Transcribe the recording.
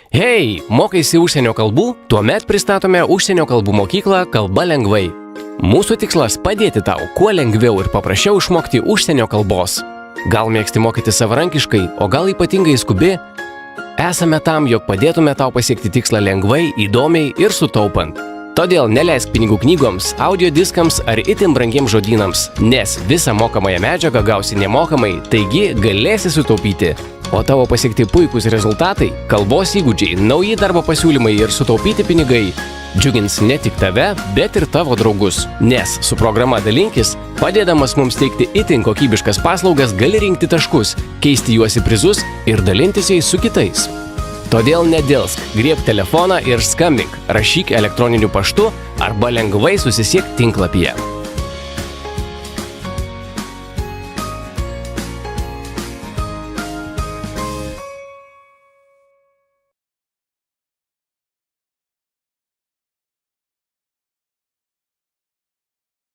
Hei, mokaisi užsienio kalbų? Tuomet pristatome užsienio kalbų mokyklą Kalba lengvai. Mūsų tikslas padėti tau kuo lengviau ir paprasčiau išmokti užsienio kalbos. Gal mėgsti mokyti savarankiškai, o gal ypatingai skubi? Esame tam, jog padėtume tau pasiekti tikslą lengvai, įdomiai ir sutaupant. Todėl neleisk pinigų knygoms, audio diskams ar itin brangiems žodynams, nes visą mokamąją medžiagą gausi nemokamai, taigi galėsi sutaupyti. O tavo pasiekti puikūs rezultatai, kalbos įgūdžiai, nauji darbo pasiūlymai ir sutaupyti pinigai džiugins ne tik tave, bet ir tavo draugus. Nes su programa Dalinkis, padėdamas mums teikti itin kokybiškas paslaugas, gali rinkti taškus, keisti juos į prizus ir dalintis jais su kitais. Todėl nedėlsk, griebk telefoną ir skambink, rašyk elektroniniu paštu arba lengvai susisiek tinklapyje.